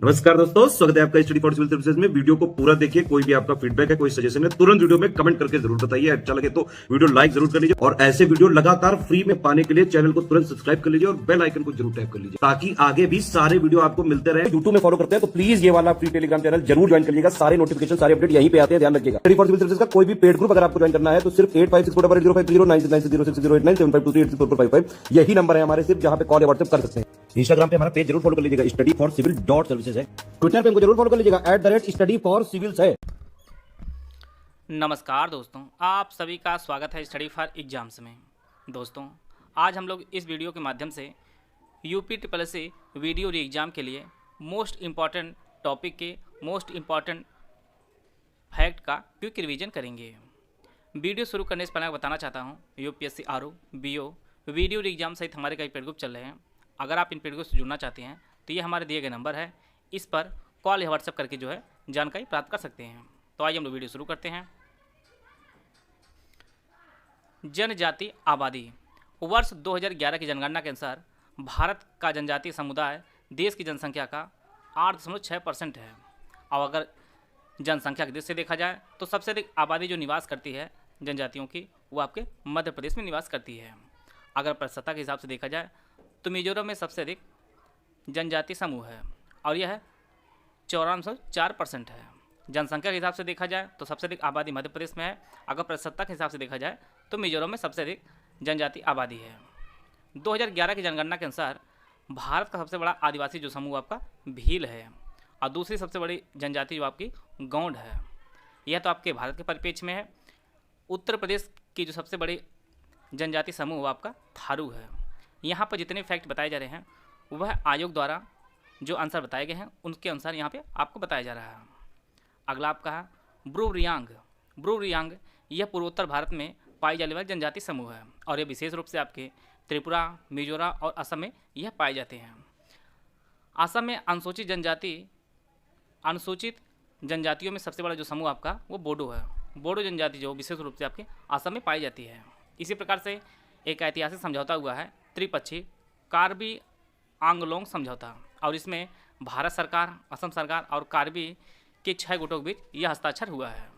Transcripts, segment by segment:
नमस्कार दोस्तों, स्वागत है आपका स्टडी फॉर सिविल सर्विसेज में। वीडियो को पूरा देखिए। कोई भी आपका फीडबैक है, कोई सजेशन है, तुरंत वीडियो में कमेंट करके जरूर बताइए। अच्छा लगे तो वीडियो लाइक जरूर कर लीजिए और ऐसे वीडियो लगातार फ्री में पाने के लिए चैनल को तुरंत सब्सक्राइब कर लीजिए और बेल आइकन को जरूर टैप कर लीजिए ताकि आगे भी सारे वीडियो आपको मिलते रहे। यूट्यूब में फॉलो करते हैं तो प्लीज ये वाला फ्री टेलीग्राम चैनल जरूर ज्वाइन करिएगा। सारे नोटिफिकेशन, सारे अपडेट यहीं पे आते हैं, ध्यान रखिएगा। स्टडी फॉर सिविल सर्विसेज का कोई भी पेड ग्रुप अगर आपको ज्वाइन करना है तो सिर्फ 8564809606097523860455 यही नंबर है हमारे, सिर्फ जहां पे कॉल या व्हाट्सएप कर सकते हैं। इंस्टाग्राम पे हमारा पेज जरूर फॉलो कर लीजिएगा, स्टडी फॉर सिविल .सर्विसेज है। ट्विटर पे हमको जरूर फॉलो कर लीजिएगा, @स्टडी फॉर सिविल्स है। नमस्कार दोस्तों, आप सभी का स्वागत है स्टडी फॉर एग्जाम्स में। दोस्तों, आज हम लोग इस वीडियो के माध्यम से UPSSC वीडियो री एग्ज़ाम के लिए मोस्ट इम्पॉर्टेंट टॉपिक के मोस्ट इम्पॉर्टेंट फैक्ट का क्विक रिवीजन करेंगे। वीडियो शुरू करने से पहले मैं बताना चाहता हूँ, UPSC RO BO वीडियो री एग्ज़ाम सहित हमारे कई पेड ग्रुप चल रहे हैं। अगर आप इन पेड ग्रुप से जुड़ना चाहते हैं तो ये हमारे दिए गए नंबर है, इस पर कॉल या व्हाट्सएप करके जो है जानकारी प्राप्त कर सकते हैं। तो आइए हम लोग वीडियो शुरू करते हैं। जनजाति आबादी। वर्ष 2011 की जनगणना के अनुसार भारत का जनजातीय समुदाय देश की जनसंख्या का 8.6% है। और अगर जनसंख्या की दृष्टि से देखा जाए तो सबसे अधिक आबादी जो निवास करती है जनजातियों की, वो आपके मध्य प्रदेश में निवास करती है। अगर प्रतिशतता के हिसाब से देखा जाए तो मिजोरम में सबसे अधिक जनजातीय समूह है और यह 94.4% है। जनसंख्या के हिसाब से देखा जाए तो सबसे अधिक आबादी मध्य प्रदेश में है। अगर प्रतिशतता के हिसाब से देखा जाए तो मिजोरम में सबसे अधिक जनजातीय आबादी है। 2011 की जनगणना के अनुसार भारत का सबसे बड़ा आदिवासी जो समूह आपका भील है और दूसरी सबसे बड़ी जनजाति जो आपकी गौंड है। यह तो आपके भारत के परिप्रेक्ष्य में है। उत्तर प्रदेश की जो सबसे बड़ी जनजाति समूह वो आपका थारू है। यहाँ पर जितने फैक्ट बताए जा रहे हैं वह आयोग द्वारा जो आंसर बताए गए हैं उनके अनुसार यहाँ पे आपको बताया जा रहा है। अगला आपका है ब्रू रियांग। ब्रू रियांग यह पूर्वोत्तर भारत में पाई जाने वाली जनजाति समूह है और ये विशेष रूप से आपके त्रिपुरा, मिजोरम और असम में यह पाए जाते हैं। असम में अनुसूचित जनजातियों में सबसे बड़ा जो समूह आपका वो बोडो है। बोडो जनजाति जो विशेष रूप से आपके असम में पाई जाती है। इसी प्रकार से एक ऐतिहासिक समझौता हुआ है त्रिपक्षीय कार्बी आंगलोंग समझौता, और इसमें भारत सरकार, असम सरकार और कार्बी के 6 गुटों के बीच यह हस्ताक्षर हुआ है।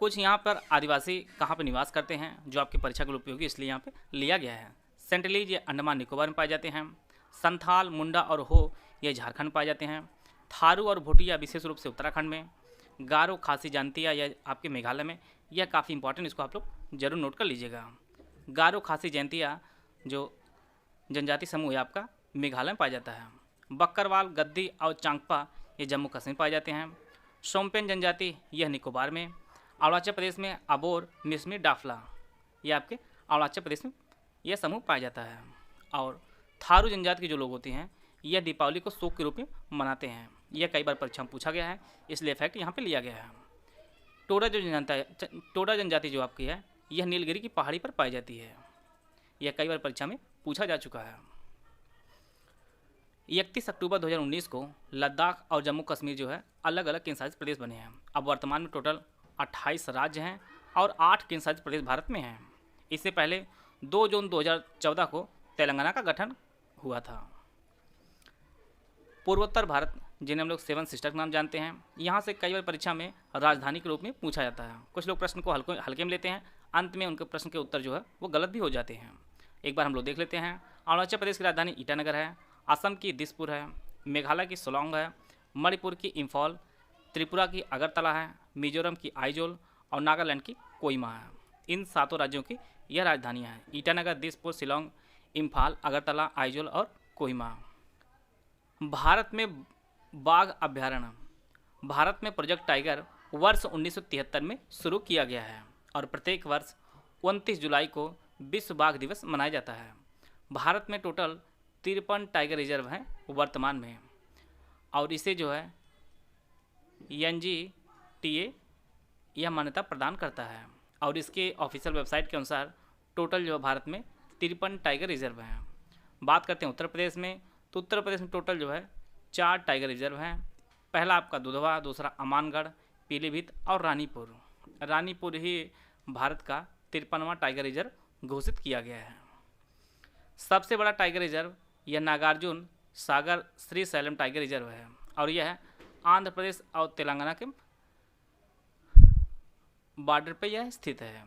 कुछ यहाँ पर आदिवासी कहाँ पर निवास करते हैं जो आपकी परीक्षा के लिए उपयोगी इसलिए यहाँ पे लिया गया है। सेंटलीज ये अंडमान निकोबार में पाए जाते हैं। संथाल, मुंडा और हो ये झारखंड पाए जाते हैं। थारू और भूटिया विशेष रूप से उत्तराखंड में। गारो, खासी, जयंतिया यह आपके मेघालय में। यह काफ़ी इंपॉर्टेंट, इसको आप लोग जरूर नोट कर लीजिएगा। गारो, खासी, जयंतिया जो जनजाति समूह है आपका मेघालय में पाया जाता है। बक्करवाल, गद्दी और चांगपा ये जम्मू कश्मीर पाए जाते हैं। शोम्पेन जनजाति यह निकोबार में। अरुणाचल प्रदेश में अबोर, मिसमी, डाफला ये आपके अरुणाचल प्रदेश में यह समूह पाया जाता है। और थारू जनजाति के जो लोग होते हैं यह दीपावली को शोक के रूप में मनाते हैं। यह कई बार परीक्षा में पूछा गया है, इसलिए फैक्ट यहाँ पे लिया गया है। टोडा जनजाति जो आपकी है यह नीलगिरी की पहाड़ी पर पाई जाती है। यह कई बार परीक्षा में पूछा जा चुका है। 31 अक्टूबर 2019 को लद्दाख और जम्मू कश्मीर जो है अलग अलग केंद्रशासित प्रदेश बने हैं। अब वर्तमान में टोटल 28 राज्य हैं और 8 केंद्रशासित प्रदेश भारत में हैं। इससे पहले 2 जून 2014 को तेलंगाना का गठन हुआ था। पूर्वोत्तर भारत, जिन्हें हम लोग 7 सिस्टर के नाम जानते हैं, यहाँ से कई बार परीक्षा में राजधानी के रूप में पूछा जाता है। कुछ लोग प्रश्न को हल्के में लेते हैं, अंत में उनके प्रश्न के उत्तर जो है वो गलत भी हो जाते हैं। एक बार हम लोग देख लेते हैं। अरुणाचल प्रदेश की राजधानी ईटानगर है। असम की दिसपुर है। मेघालय की शिलांग है। मणिपुर की इम्फॉल। त्रिपुरा की अगरतला है। मिजोरम की आइजोल और नागालैंड की कोहिमा है। इन 7 राज्यों की यह राजधानियाँ हैं: ईटानगर, दिसपुर, शिलांग, इम्फाल, अगरतला, आइजोल और कोहिमा। भारत में बाघ अभ्यारण्य। भारत में प्रोजेक्ट टाइगर वर्ष 1973 में शुरू किया गया है और प्रत्येक वर्ष 29 जुलाई को विश्व बाघ दिवस मनाया जाता है। भारत में टोटल 53 टाइगर रिजर्व हैं वर्तमान में, और इसे जो है NGTA यह मान्यता प्रदान करता है। और इसके ऑफिशियल वेबसाइट के अनुसार टोटल जो है भारत में 53 टाइगर रिजर्व हैं। बात करते हैं उत्तर प्रदेश में, तो उत्तर प्रदेश में टोटल जो है 4 टाइगर रिजर्व हैं। पहला आपका दुधवा, दूसरा अमानगढ़, पीलीभीत और रानीपुर। रानीपुर ही भारत का 53वां टाइगर रिजर्व घोषित किया गया है। सबसे बड़ा टाइगर रिजर्व यह Nagarjuna Sagar Shri slam tiger reserve है और यह है आंध्र प्रदेश और तेलंगाना के बॉर्डर पे यह स्थित है।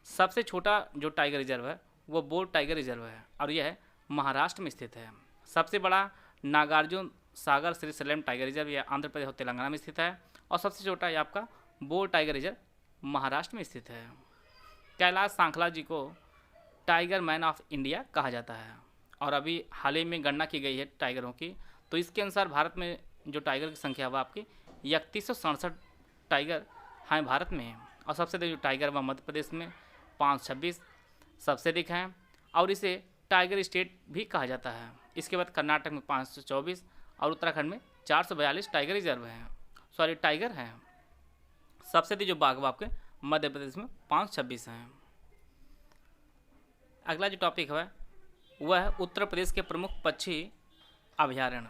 सबसे छोटा जो टाइगर रिजर्व है वो बोर टाइगर रिजर्व है और यह महाराष्ट्र में स्थित है। सबसे बड़ा Nagarjuna Sagar Shri slam tiger reserve यह आंध्र प्रदेश और तेलंगाना में स्थित है और सबसे छोटा ये आपका बोर टाइगर रिजर्व महाराष्ट्र में स्थित है। कैलाश सांखला जी को टाइगर मैन ऑफ इंडिया कहा जाता है और अभी हाल ही में गणना की गई है टाइगरों की, तो इसके अनुसार भारत में जो टाइगर की संख्या है वो आपकी 3167 टाइगर हैं भारत में और सबसे अधिक जो टाइगर वह मध्य प्रदेश में 526 सबसे अधिक हैं और इसे टाइगर स्टेट भी कहा जाता है। इसके बाद कर्नाटक में 524 और उत्तराखंड में 442 टाइगर रिजर्व हैं, टाइगर हैं। सबसे अधिक जो बाघ आपके मध्य प्रदेश में 526 हैं। अगला जो टॉपिक है वह है उत्तर प्रदेश के प्रमुख पक्षी अभयारण्य।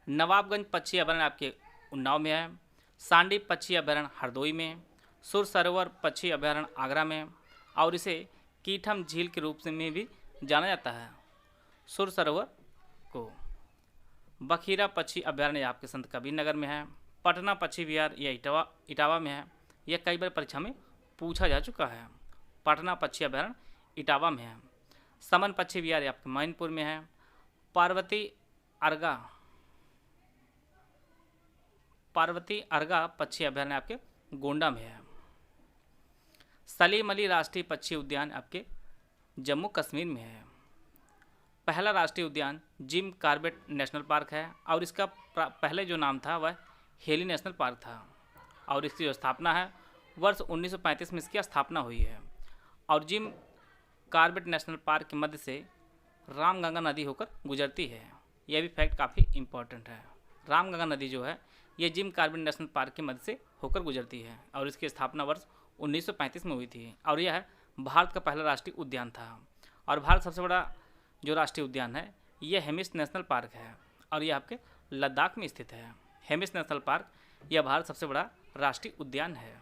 नवाबगंज पक्षी अभयारण्य आपके उन्नाव में है, सांडी पक्षी अभयारण्य हरदोई में, सुर सरोवर पक्षी अभयारण्य आगरा में और इसे कीठम झील के रूप में भी जाना जाता है सुर सरोवर को। बखीरा पक्षी अभयारण्य आपके संत कबीर नगर में है। पटना पक्षी विहार यह इटावा में है। यह कई बार परीक्षा में पूछा जा चुका है। पटना पक्षी अभयारण्य इटावा में है। समन पक्षी विहार आपके मैनपुर में है। पार्वती अर्गा पक्षी अभयारण्य आपके गोंडा में है। सलीम अली राष्ट्रीय पक्षी उद्यान आपके जम्मू कश्मीर में है। पहला राष्ट्रीय उद्यान जिम कॉर्बेट नेशनल पार्क है और इसका पहले जो नाम था वह हेली नेशनल पार्क था और इसकी जो स्थापना है वर्ष 1935 में इसकी स्थापना हुई है। और जिम कॉर्बेट नेशनल पार्क के मध्य से रामगंगा नदी होकर गुजरती है। यह भी फैक्ट काफ़ी इम्पोर्टेंट है। रामगंगा नदी जो है ये जिम कॉर्बेट नेशनल पार्क के मध्य से होकर गुजरती है और इसकी स्थापना वर्ष 1935 में हुई थी और यह भारत का पहला राष्ट्रीय उद्यान था। और भारत सबसे बड़ा जो राष्ट्रीय उद्यान है यह हेमिस नेशनल पार्क है और यह आपके लद्दाख में स्थित है। हेमिस नेशनल पार्क यह भारत सबसे बड़ा राष्ट्रीय उद्यान है।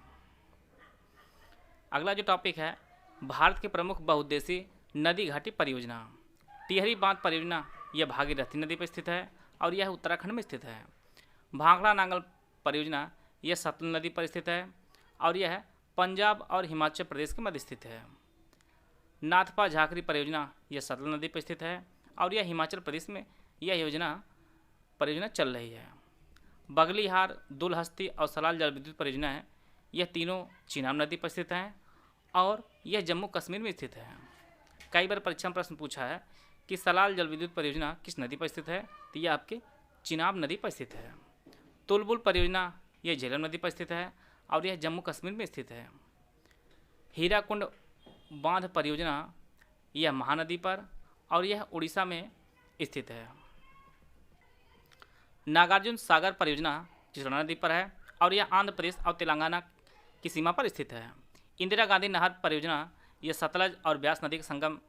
अगला जो टॉपिक है भारत के प्रमुख बहुउद्देशीय नदी घाटी परियोजना। टिहरी बांध परियोजना यह भागीरथी नदी पर स्थित है और यह उत्तराखंड में स्थित है। भांगड़ा नांगल परियोजना यह सतलुज नदी पर स्थित है और यह पंजाब और हिमाचल प्रदेश के मध्य स्थित है। नाथपा झाकरी परियोजना यह सतलुज नदी पर स्थित है और यह हिमाचल प्रदेश में यह परियोजना चल रही है। बगलीहार, दुलहस्ती और सलाल जल विद्युत परियोजना है यह तीनों चीनाब नदी पर स्थित हैं और यह जम्मू कश्मीर में स्थित है। कई बार परीक्षा में प्रश्न पूछा है कि सलाल जल विद्युत परियोजना किस नदी पर स्थित है, तो यह आपके चिनाब नदी पर स्थित है। तुलबुल परियोजना यह झेलम नदी पर स्थित है और यह जम्मू कश्मीर में स्थित है। हीराकुंड बांध परियोजना यह महानदी पर और यह उड़ीसा में स्थित है। नागार्जुन सागर परियोजना कृष्णा नदी पर है और यह आंध्र प्रदेश और तेलंगाना की सीमा पर स्थित है। इंदिरा गांधी नहर परियोजना यह सतलज और ब्यास नदी के संगम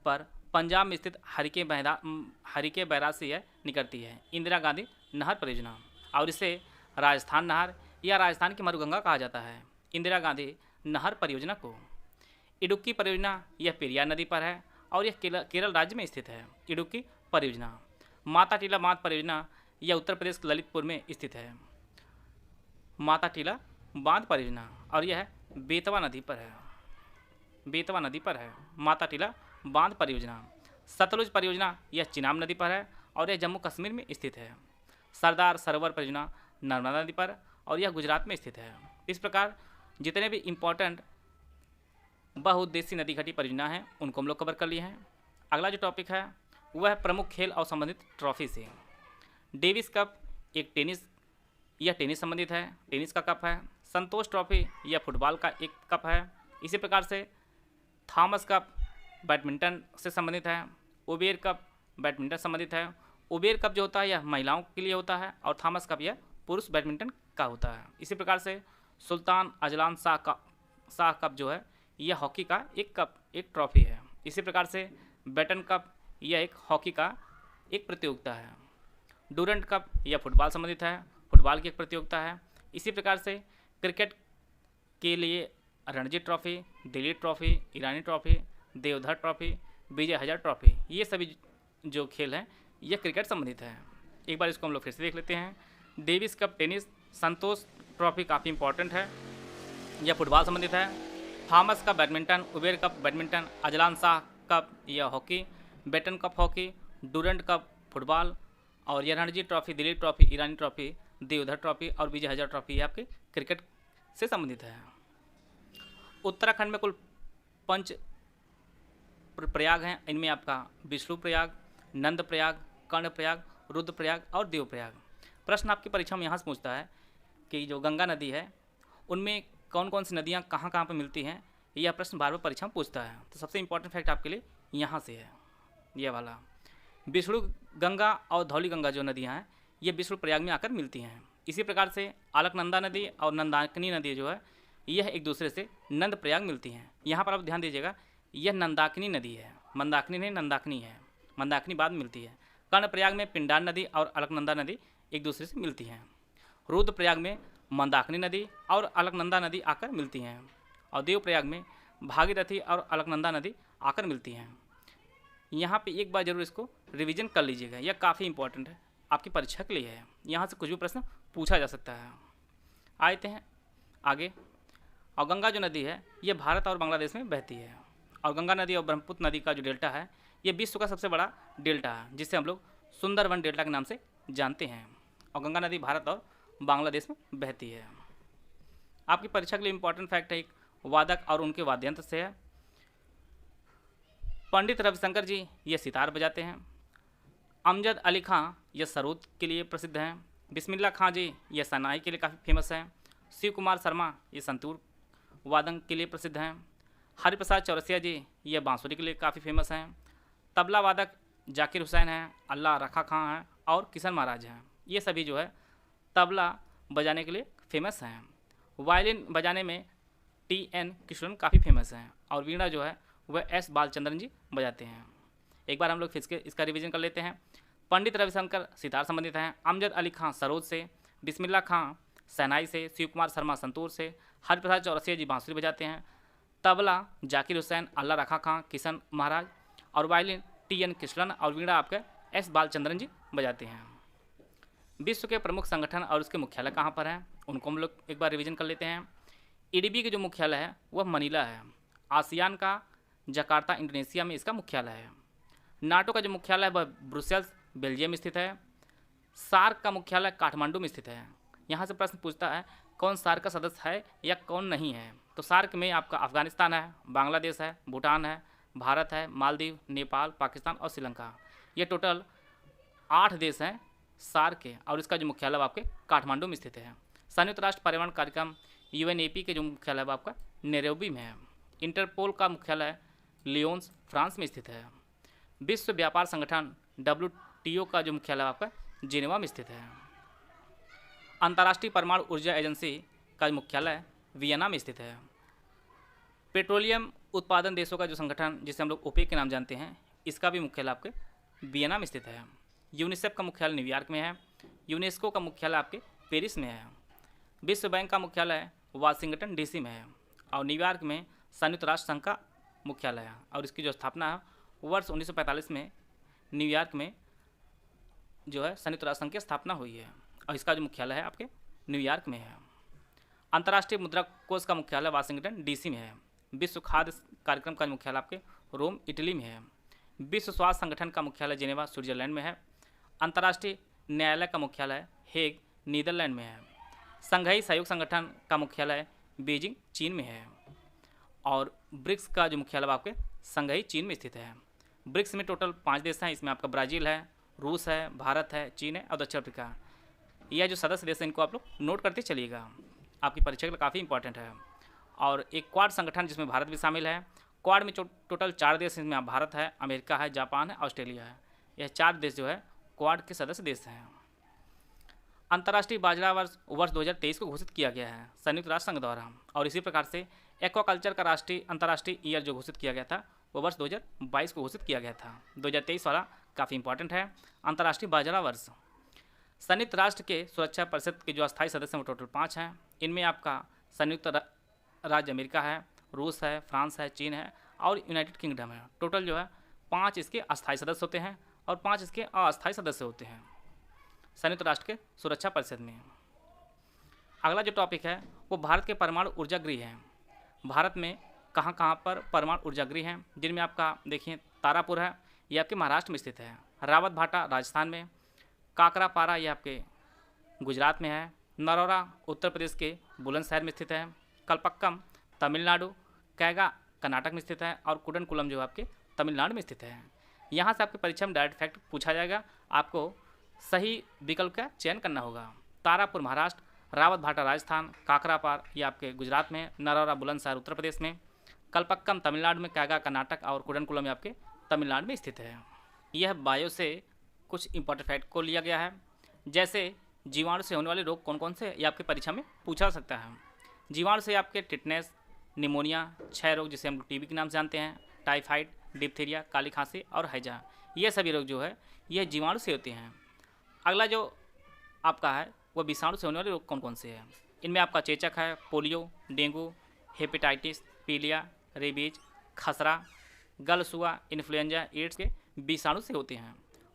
पर पंजाब में स्थित हरिके बैराज से यह निकलती है। इंदिरा गांधी नहर परियोजना और इसे राजस्थान नहर या राजस्थान की मरुगंगा कहा जाता है। इंदिरा गांधी नहर परियोजना को इडुक्की परियोजना यह पेरियार नदी पर है और यह केरल राज्य में स्थित है। इडुक्की परियोजना। माता टीला बांध परियोजना यह उत्तर प्रदेश के ललितपुर में स्थित है। माता टीला बांध परियोजना और यह बेतवा नदी पर है। माता टीला बांध परियोजना। सतलुज परियोजना यह चिनाब नदी पर है और यह जम्मू कश्मीर में स्थित है। सरदार सरोवर परियोजना नर्मदा नदी पर और यह गुजरात में स्थित है। इस प्रकार जितने भी इम्पोर्टेंट बहुउद्देशीय नदी घाटी परियोजना हैं उनको हम लोग कवर कर लिए हैं। अगला जो टॉपिक है वह है प्रमुख खेल और संबंधित ट्रॉफी से। डेविस कप एक टेनिस संबंधित है, टेनिस का कप है। संतोष ट्रॉफी यह फुटबॉल का एक कप है। इसी प्रकार से थॉमस कप बैडमिंटन से संबंधित है। उबेर कप बैडमिंटन संबंधित है। उबेर कप जो होता है यह महिलाओं के लिए होता है और थॉमस कप यह पुरुष बैडमिंटन का होता है। इसी प्रकार से सुल्तान अजलान शाह कप जो है यह हॉकी का एक ट्रॉफी है। इसी प्रकार से बैटन कप यह एक हॉकी का एक प्रतियोगिता है। डूरंट कप यह फुटबॉल संबंधित है, फुटबॉल की एक प्रतियोगिता है। इसी प्रकार से क्रिकेट के लिए Ranji trophy, Duleep trophy, Irani trophy, Deodhar trophy, Vijay Hazare trophy, ये सभी जो खेल हैं यह क्रिकेट संबंधित है। एक बार इसको हम लोग फिर से देख लेते हैं। Davis Cup tennis, Santosh trophy काफ़ी इंपॉर्टेंट है, यह फुटबॉल संबंधित है। Thomas Cup badminton, Uber Cup badminton, Azlan Shah cup यह hockey, Beighton cup hockey, Durand cup football, और यह Ranji trophy, Duleep trophy, Irani trophy, Deodhar trophy और विजय हजारे ट्रॉफी ये आपके क्रिकेट से संबंधित है। उत्तराखंड में कुल 5 प्रयाग हैं। इनमें आपका विष्णु प्रयाग, नंद प्रयाग, कर्ण प्रयाग, रुद्र प्रयाग और देव प्रयाग। प्रश्न आपकी परीक्षा में यहाँ से पूछता है कि जो गंगा नदी है उनमें कौन कौन सी नदियाँ कहाँ कहाँ पर मिलती हैं, यह प्रश्न बार बार परीक्षा में पूछता है। तो सबसे इंपॉर्टेंट फैक्ट आपके लिए यहाँ से है यह वाला। विष्णु गंगा और धौली गंगा जो नदियाँ हैं ये विष्णु प्रयाग में आकर मिलती हैं। इसी प्रकार से अलकनंदा नदी और नंदाकिनी नदी जो है यह एक दूसरे से नंद प्रयाग मिलती हैं। यहाँ पर आप ध्यान दीजिएगा, यह नंदाकिनी नदी है, मंदाकिनी नहीं नंदाकिनी है, मंदाकिनी बाद में मिलती है। कर्णप्रयाग में पिंडार नदी और अलकनंदा नदी एक दूसरे से मिलती हैं। रुद्रप्रयाग में मंदाकिनी नदी और अलकनंदा नदी आकर मिलती हैं, और देवप्रयाग में भागीरथी और अलकनंदा नदी आकर मिलती हैं। यहाँ पे एक बार जरूर इसको रिवीजन कर लीजिएगा, यह काफ़ी इंपॉर्टेंट है, आपकी परीक्षा के लिए है। यहाँ से कुछ भी प्रश्न पूछा जा सकता है। आते हैं आगे। और गंगा जो नदी है ये भारत और बांग्लादेश में बहती है, और गंगा नदी और ब्रह्मपुत्र नदी का जो डेल्टा है ये विश्व का सबसे बड़ा डेल्टा है, जिसे हम लोग सुंदरवन डेल्टा के नाम से जानते हैं। और गंगा नदी भारत और बांग्लादेश में बहती है। आपकी परीक्षा के लिए इंपॉर्टेंट फैक्ट है एक वादक और उनके वाद्यंत्र से है। पंडित रविशंकर जी ये सितार बजाते हैं। अमजद अली खां ये सरोद के लिए प्रसिद्ध हैं। बिस्मिल्लाह खां जी ये सनाई के लिए काफ़ी फेमस हैं। शिव कुमार शर्मा ये संतूर वादन के लिए प्रसिद्ध हैं। हरिप्रसाद चौरसिया जी ये बांसुरी के लिए काफ़ी फेमस हैं। तबला वादक जाकिर हुसैन हैं, अल्लाह रखा खां हैं और किशन महाराज हैं। ये सभी जो है तबला बजाने के लिए फेमस हैं। वायलिन बजाने में TN किशोरन काफ़ी फेमस हैं, और वीणा जो है वह S बालचंद्रन जी बजाते हैं। एक बार हम लोग फिर इसका रिवीजन कर लेते हैं। पंडित रविशंकर सितार संबंधित हैं, अमजद अली खां सरोद से, बिस्मिल्लाह खां शहनाई से, शिव कुमार शर्मा संतूर से, हरिप्रसाद चौरसिया जी बांसुरी बजाते हैं। तबला जाकिर हुसैन, अल्लाह रखा खां, किशन महाराज, और वायलिन TN किशोरन, और वीणा आपके S बालचंद्रन जी बजाते हैं। विश्व के प्रमुख संगठन और उसके मुख्यालय कहाँ पर हैं उनको हम लोग एक बार रिवीजन कर लेते हैं। EDB के जो मुख्यालय है वह मनीला है। आसियान का जकार्ता इंडोनेशिया में इसका मुख्यालय है। नाटो का जो मुख्यालय है वह ब्रुसेल्स बेल्जियम स्थित है। सार्क का मुख्यालय काठमांडू में स्थित है। यहाँ से प्रश्न पूछता है कौन सार्क का सदस्य है या कौन नहीं है। तो सार्क में आपका अफगानिस्तान है, बांग्लादेश है, भूटान है, भारत है, मालदीव, नेपाल, पाकिस्तान और श्रीलंका। ये टोटल 8 देश हैं सार्क के, और इसका जो मुख्यालय आपके काठमांडू में स्थित है। संयुक्त राष्ट्र पर्यावरण कार्यक्रम UNEP के जो मुख्यालय है आपका नैरोबी में है। इंटरपोल का मुख्यालय लियोन्स फ्रांस में स्थित है। विश्व व्यापार संगठन WTO का जो मुख्यालय आपका जिनेवा में स्थित है। अंतर्राष्ट्रीय परमाणु ऊर्जा एजेंसी का मुख्यालय वियना में स्थित है। पेट्रोलियम उत्पादन देशों का जो संगठन जिसे हम लोग OPEC के नाम जानते हैं, इसका भी मुख्यालय आपके वियना में स्थित है। यूनिसेफ का मुख्यालय न्यूयॉर्क में है। यूनेस्को का मुख्यालय आपके पेरिस में है। विश्व बैंक का मुख्यालय वाशिंगटन DC में है, और न्यूयॉर्क में संयुक्त राष्ट्र संघ का मुख्यालय है, और इसकी जो स्थापना है वर्ष 1945 में न्यूयॉर्क में जो है संयुक्त राष्ट्र संघ की स्थापना हुई है, और इसका जो मुख्यालय है आपके न्यूयॉर्क में है। अंतर्राष्ट्रीय मुद्रा कोष का मुख्यालय वाशिंगटन DC में है। विश्व खाद्य कार्यक्रम का मुख्यालय आपके रोम इटली में है। विश्व स्वास्थ्य संगठन का मुख्यालय जिनेवा स्विट्जरलैंड में है। अंतर्राष्ट्रीय न्यायालय का मुख्यालय हेग नीदरलैंड में है। संघाई सहयोग संगठन का मुख्यालय बीजिंग चीन में है, और ब्रिक्स का जो मुख्यालय आपके संघाई चीन में स्थित है। ब्रिक्स में टोटल 5 देश हैं। इसमें आपका ब्राज़ील है, रूस है, भारत है, चीन है और दक्षिण अफ्रीका। यह जो सदस्य देश है इनको आप लोग नोट करते चलिएगा, आपकी परीक्षा के लिए काफ़ी इंपॉर्टेंट है। और एक क्वाड संगठन जिसमें भारत भी शामिल है। क्वाड में टोटल 4 देश हैं, इसमें भारत है, अमेरिका है, जापान है, ऑस्ट्रेलिया है। यह 4 देश जो है क्वाड के सदस्य देश हैं। अंतर्राष्ट्रीय बाजरा वर्ष 2023 को घोषित किया गया है संयुक्त राष्ट्र संघ द्वारा, और इसी प्रकार से एक्वाकल्चर का अंतर्राष्ट्रीय ईयर जो घोषित किया गया था वो वर्ष 2022 को घोषित किया गया था। 2023 वाला काफ़ी इंपॉर्टेंट है। अंतर्राष्ट्रीय बाजरा वर्ष संयुक्त राष्ट्र के सुरक्षा परिषद के जो अस्थायी सदस्य हैं वो टोटल 5 हैं। इनमें आपका संयुक्त राज्य अमेरिका है, रूस है, फ्रांस है, चीन है और यूनाइटेड किंगडम है। टोटल जो है 5 इसके अस्थायी सदस्य होते हैं, और 5 इसके अस्थायी सदस्य होते हैं संयुक्त राष्ट्र के सुरक्षा परिषद में। अगला जो टॉपिक है वो भारत के परमाणु ऊर्जा गृह हैं। भारत में कहाँ कहाँ पर परमाणु ऊर्जा गृह हैं, जिनमें आपका देखिए तारापुर है, ये आपके महाराष्ट्र में स्थित है। रावत भाटा राजस्थान में, काकरापारा ये आपके गुजरात में है, नरोरा उत्तर प्रदेश के बुलंदशहर में स्थित है, कलपक्कम तमिलनाडु, कैगा कर्नाटक में स्थित है और कुडनकुलम जो आपके तमिलनाडु में स्थित है। यहाँ से आपके परीक्षा में डायरेक्ट फैक्ट पूछा जाएगा, आपको सही विकल्प का चयन करना होगा। तारापुर महाराष्ट्र, रावत भाटा राजस्थान, काकरापार ये आपके गुजरात में, नरोरा बुलंदशहर उत्तर प्रदेश में, कलपक्कम तमिलनाडु में, कैगा कर्नाटक और कुडनकुलम आपके तमिलनाडु में स्थित है। यह बायो से कुछ इंपॉर्टेंट फैक्ट को लिया गया है, जैसे जीवाणु से होने वाले रोग कौन कौन से ये आपके परीक्षा में पूछा जा सकता है। जीवाणु से आपके टिटनेस, निमोनिया, क्षय रोग जिसे हम लोग टीबी के नाम से जानते हैं, टाइफाइड, डिप्थीरिया, काली खांसी और हैजा, ये सभी रोग जो है यह जीवाणु से होते हैं। अगला जो आपका है वो विषाणु से होने वाले रोग कौन कौन से हैं। इनमें आपका चेचक है, पोलियो, डेंगू, हेपेटाइटिस, पीलिया, रेबीज, खसरा, गलसुआ, इन्फ्लुएंजा, एड्स के विषाणु से होते हैं।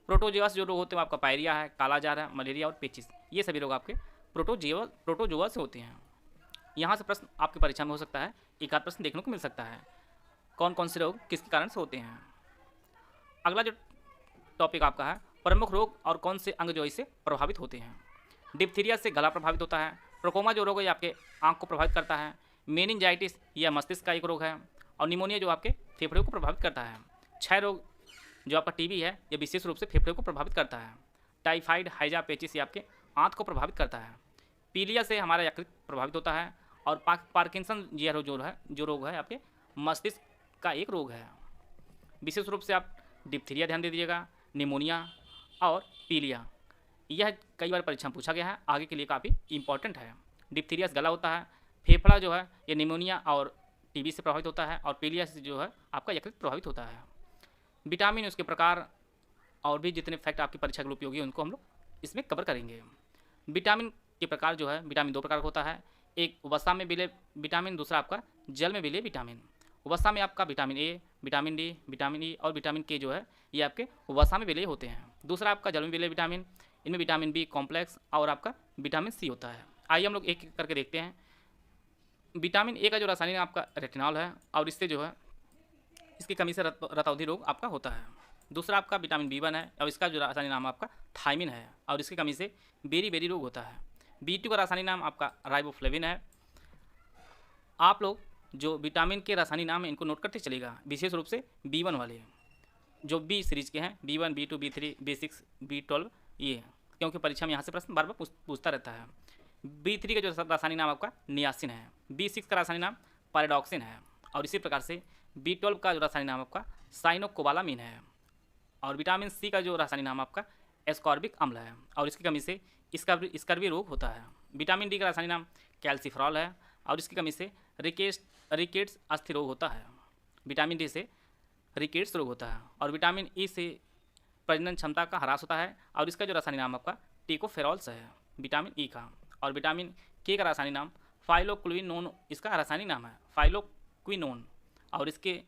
प्रोटोजोआ जो रोग होते हैं आपका पायरिया है, कालाजार है, मलेरिया और पेचिस, ये सभी रोग आपके प्रोटोजोआ से होते हैं। यहाँ से प्रश्न आपकी परीक्षा में हो सकता है, एक आध प्रश्न देखने को मिल सकता है, कौन कौन से रोग किसके कारण से होते हैं। अगला जो टॉपिक आपका है, प्रमुख रोग और कौन से अंग जो इससे प्रभावित होते हैं। डिप्थीरिया से गला प्रभावित होता है, ट्रोकोमा जो रोग है आपके आंख को प्रभावित करता है, मेनिंजाइटिस यह मस्तिष्क का एक रोग है, और निमोनिया जो आपके फेफड़े को प्रभावित करता है। क्षय रोग जो आपका टीबी है यह विशेष रूप से फेफड़े को प्रभावित करता है। टाइफाइड, हैजा, पेचिस ये आपके आंत को प्रभावित करता है। पीलिया से हमारा यकृत प्रभावित होता है, और पार्किंसन ये जो रोग है आपके मस्तिष्क का एक रोग है। विशेष रूप से आप डिप्थीरिया ध्यान दे दीजिएगा, निमोनिया और पीलिया, यह कई बार परीक्षा में पूछा गया है, आगे के लिए काफ़ी इंपॉर्टेंट है। डिप्थीरिया से गला होता है, फेफड़ा जो है ये निमोनिया और टीबी से प्रभावित होता है, और पीलिया से जो है आपका यकृत प्रभावित होता है। विटामिन उसके प्रकार और भी जितने फैक्ट आपकी परीक्षा के लिए उपयोगी उनको हम लोग इसमें कवर करेंगे। विटामिन के प्रकार जो है, विटामिन 2 प्रकार का होता है, एक वसा में विलय विटामिन, दूसरा आपका जल में विलय विटामिन। वसा में आपका vitamin A, vitamin D, vitamin E और विटामिन के जो है ये आपके वसा में विलय होते हैं। दूसरा आपका जल में विलय विटामिन, इनमें विटामिन बी कॉम्प्लेक्स और आपका विटामिन सी होता है। आइए हम लोग एक एक करके देखते हैं। विटामिन ए का जो रासायनिक आपका रेटिनॉल है, और इससे जो है इसकी कमी से रतौंधी रोग आपका होता है। दूसरा आपका विटामिन B1 है, और इसका जो रासायनिक नाम आपका थायमिन है, और इसकी कमी से बेरी रोग होता है। B2 का रासायनिक नाम आपका राइबोफ्लेविन है। आप लोग जो विटामिन के रासायनिक नाम है इनको नोट करते चलेगा, विशेष रूप से B1 वाले जो B सीरीज के हैं, B1, B2, B3, B6, B12 ये, क्योंकि परीक्षा में यहाँ से प्रश्न बार बार पूछता रहता है। B3 का जो रासायनिक नाम आपका नियासिन है, B6 का रासायनिक नाम पैराडॉक्सिन है, और इसी प्रकार से B12 का जो रासायनिक नाम आपका साइनोकोबालामिन है, और विटामिन सी का जो रासायनिक नाम आपका एस्कॉर्बिक अम्ल है, और इसकी कमी से स्कर्वी रोग होता है। विटामिन डी का रासायनिक नाम कैल्सिफेरॉल है, और इसकी कमी से रिकेट्स अस्थि रोग होता है। विटामिन डी से रिकेट्स रोग होता है, और विटामिन ई से प्रजनन क्षमता का ह्रास होता है, और इसका जो रासायनिक नाम आपका टिकोफेरॉल्स है विटामिन ई का। और विटामिन के का रासायनिक नाम फाइलोक्विनोन, इसका रासायनिक नाम है फाइलोक्विनोन, और इसके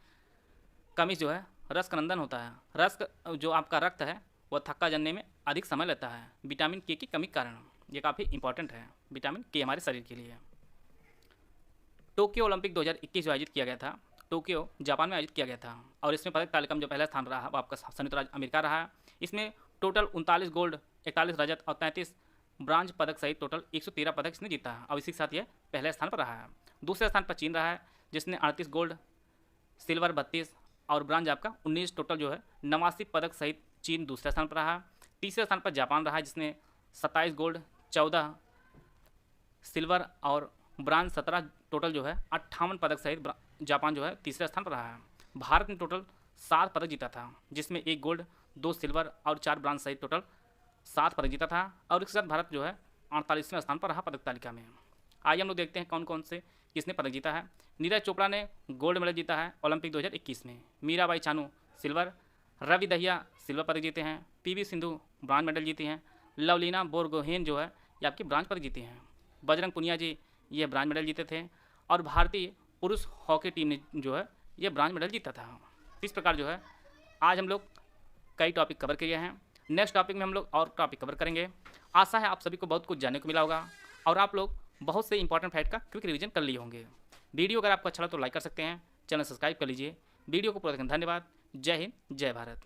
कमी जो है रस क्रंदन होता है। रस जो आपका रक्त है वह थक्का जलने में अधिक समय लेता है विटामिन के की कमी के कारण। ये काफ़ी इंपॉर्टेंट है विटामिन के हमारे शरीर के लिए। टोक्यो ओलंपिक 2021 जो आयोजित किया गया था, टोक्यो जापान में आयोजित किया गया था, और इसमें पदक तालिका में जो पहला स्थान रहा वो आपका संयुक्त राज्य अमेरिका रहा है। इसमें टोटल 39 गोल्ड, 41 रजत और 33 ब्रांज पदक सहित टोटल 113 पदक इसने जीता है, और इसी के साथ यह पहले स्थान पर रहा है। दूसरे स्थान पर चीन रहा है, जिसने 38 गोल्ड, सिल्वर 32 और ब्रांज आपका 19, टोटल जो है 89 पदक सहित चीन दूसरे स्थान पर रहा। तीसरे स्थान पर जापान रहा, जिसने 27 गोल्ड, 14 सिल्वर और ब्रांज 17, टोटल जो है 58 पदक सहित जापान जो है तीसरे स्थान पर रहा है। भारत ने टोटल 7 पदक जीता था, जिसमें 1 गोल्ड, 2 सिल्वर और 4 ब्रांज सहित टोटल 7 पदक जीता था, और इसके साथ भारत जो है 48वें स्थान पर रहा पदक तालिका में। आइए हम लोग देखते हैं कौन कौन से किसने पदक जीता है। नीरज चोपड़ा ने गोल्ड मेडल जीता है ओलंपिक 2021 में। मीराबाई चानू सिल्वर, रवि दहिया सिल्वर पदक जीते हैं। पीवी सिंधु ब्रांज मेडल जीती हैं। लवलीना बोरगोहेन जो है ये आपकी ब्रांज पदक जीती हैं। बजरंग पुनिया जी ये ब्रांज मेडल जीते थे, और भारतीय पुरुष हॉकी टीम ने जो है ये ब्रांज मेडल जीता था। इस प्रकार जो है आज हम लोग कई टॉपिक कवर किए हैं। नेक्स्ट टॉपिक में हम लोग और टॉपिक कवर करेंगे। आशा है आप सभी को बहुत कुछ जानने को मिला होगा और आप लोग बहुत से इंपॉर्टेंट फैक्ट का क्विक रिवीजन कर लिए होंगे। वीडियो अगर आपको अच्छा लगा तो लाइक कर सकते हैं, चैनल सब्सक्राइब कर लीजिए। वीडियो को पूरा देखने धन्यवाद। जय हिंद, जय भारत।